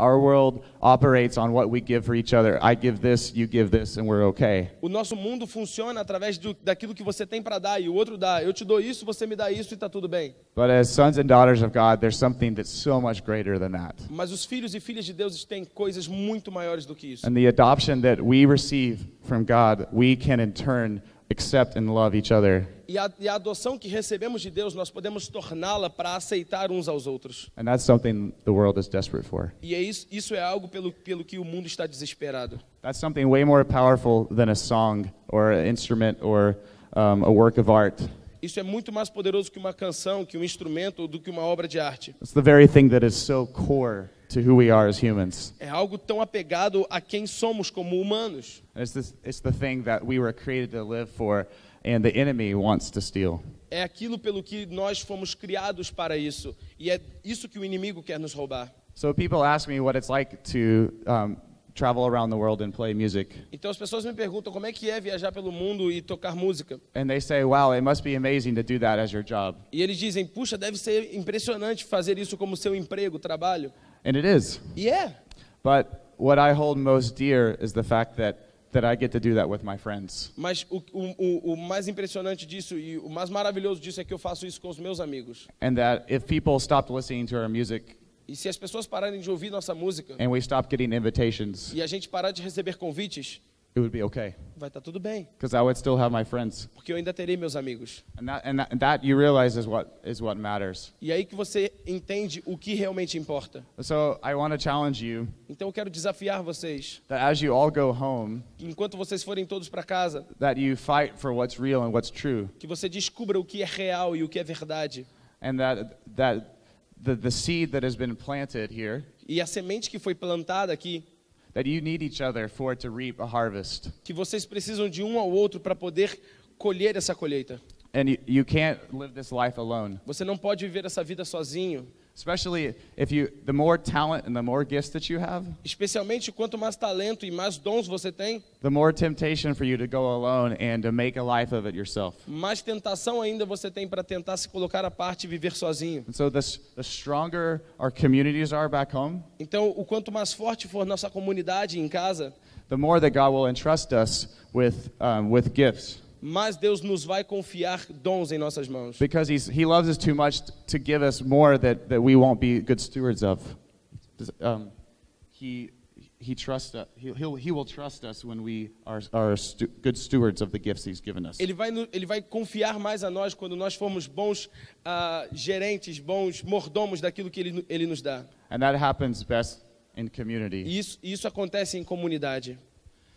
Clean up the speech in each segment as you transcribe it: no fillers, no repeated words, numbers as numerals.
Our world operates on what we give for each other. I give this, you give this, and we're okay. O nosso mundo funciona através daquilo que você tem para dar e o outro dá. Eu te dou isso, você me dá isso e está tudo bem. But as sons and daughters of God, there's something that's so much greater than that. Mas os filhos e filhas de Deus têm coisas muito maiores do que isso. And the adoption that we receive from God, we can in turn accept and love each other. E a adoção que recebemos de Deus, nós podemos torná-la para aceitar uns aos outros. And that's something the world is desperate for. E isso é algo pelo que o mundo está desesperado. That's something way more powerful than a song or an instrument or a work of art. Isso é muito mais poderoso que uma canção, que um instrumento, do que uma obra de arte. It's the very thing that is so core to who we are as humans. É algo tão apegado a quem somos como humanos. It's the thing that we were created to live for, and the enemy wants to steal. É aquilo pelo que nós fomos criados para isso, e é isso que o inimigo quer nos roubar. So people ask me what it's like to travel around the world and play music. Então as pessoas me perguntam como é que é viajar pelo mundo e tocar música. And they say, wow, it must be amazing to do that as your job. E eles dizem, puxa, deve ser impressionante fazer isso como seu emprego, trabalho. And it is. E é. But what I hold most dear is the fact that I get to do that with my friends. Mas o mais impressionante disso e o mais maravilhoso disso é que eu faço isso com os meus amigos. And that if people stopped listening to our music, e se as pessoas pararem de ouvir nossa música, and we stopped getting invitations, e a gente parar de receber convites, it would be okay. Vai estar tudo bem. Because I would still have my friends. Porque eu ainda terei meus amigos. And that you realize is what matters. E aí que você entende o que realmente importa. So I want to challenge you. Então eu quero desafiar vocês. That as you all go home, enquanto vocês forem todos para casa, that you fight for what's real and what's true. Que você descubra o que é real e o que é verdade. And that the seed that has been planted here. E a semente que foi plantada aqui. That you need each other for to reap a harvest. Que vocês precisam de um ao outro para poder colher essa colheita. And you can't live this life alone. Você não pode viver essa vida sozinho. Especially if the more talent and the more gifts that you have. Especialmente quanto mais talento e mais dons você tem. The more temptation for you to go alone and to make a life of it yourself. Mais tentação ainda você tem para tentar se colocar à parte e viver sozinho. And so the stronger our communities are back home. Então, o quanto mais forte for nossa comunidade em casa, the more that God will entrust us with gifts. Mas Deus nos vai confiar dons em nossas mãos. Because he loves us too much to give us more that we won't be good stewards of. He trusts us. He will trust us when we are good stewards of the gifts he's given us. Ele vai confiar mais a nós quando nós formos bons gerentes, bons mordomos daquilo que ele nos dá. And that happens best in community. E isso acontece em comunidade.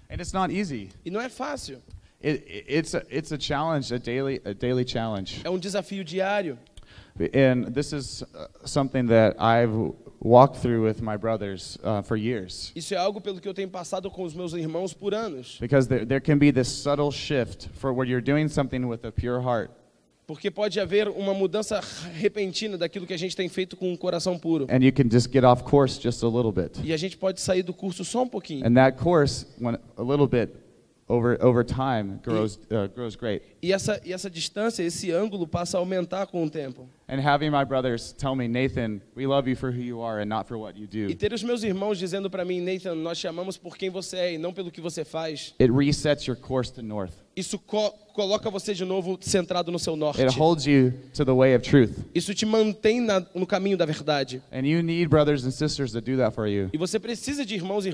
And it's not easy. E não é fácil. It's a challenge, a daily challenge. É desafio diário. And this is something that I've walked through with my brothers for years. Isso é algo pelo que eu tenho passado com os meus irmãos por anos. Because there can be this subtle shift for where you're doing something with a pure heart. Porque pode haver uma mudança repentina daquilo que a gente tem feito com um coração puro. And you can just get off course just a little bit. E a gente pode sair do curso só pouquinho. And that course, when a little bit over time grows great. E essa distância, esse ângulo passa a aumentar com o tempo. And having my brothers tell me, Nathan, we love you for who you are and not for what you do. E ter os meus irmãos dizendo para mim, Nathan, nós te amamos por quem você é e não pelo que você faz. It resets your course to north. Isso coloca você de novo centrado no seu norte. It holds you to the way of truth. Isso te mantém no caminho da verdade. And you need brothers and sisters to do that for you. E você precisa de irmãos e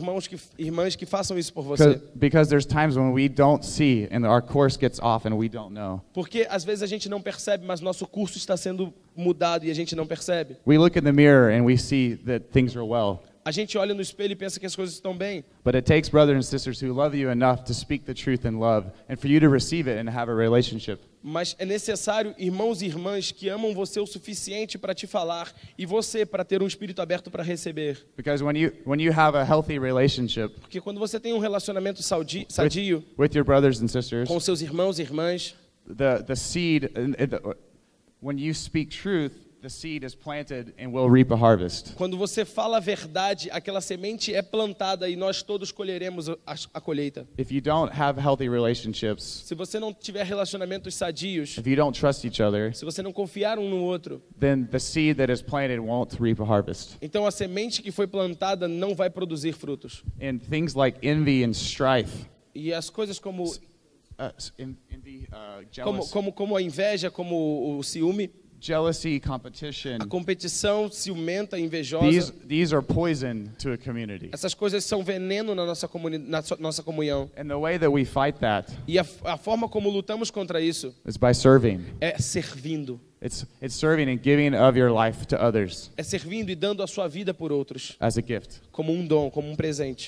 irmãs que façam isso por você. Because there's times when we don't see and our course gets off and we don't know. Porque às vezes a gente não percebe, mas nosso curso está sendo mudado e a gente não percebe. We look in the mirror and we see that things are well. A gente olha no espelho e pensa que as coisas estão bem. But it takes brothers and sisters who love you enough to speak the truth in love and for you to receive it and have a relationship. Mas é necessário irmãos e irmãs que amam você o suficiente para te falar e você para ter um espírito aberto para receber. Because when you have a healthy relationship, porque quando você tem um relacionamento sadio with your brothers and sisters, com seus irmãos e irmãs, the seed when you speak truth, the seed is planted and we'll reap a harvest. Quando você fala a verdade, aquela semente é plantada e nós todos colheremos a colheita. If you don't have healthy relationships, Se você não tiver relacionamentos sadios, if you don't trust each other, se você não confiar um no outro, then the seed that is planted won't reap a harvest. então a semente que foi plantada não vai produzir frutos. And things like envy and strife, E as coisas como jealousy, como a inveja, como o ciúme, jealousy, competition, a competição ciumenta, invejosa, these are poison to a community. essas coisas são veneno na nossa comunhão. And the way that we fight that E a forma como lutamos contra isso is by serving. é servindo. It's serving and giving of your life to others É servindo e dando a sua vida por outros, as a gift. como um dom, como um presente.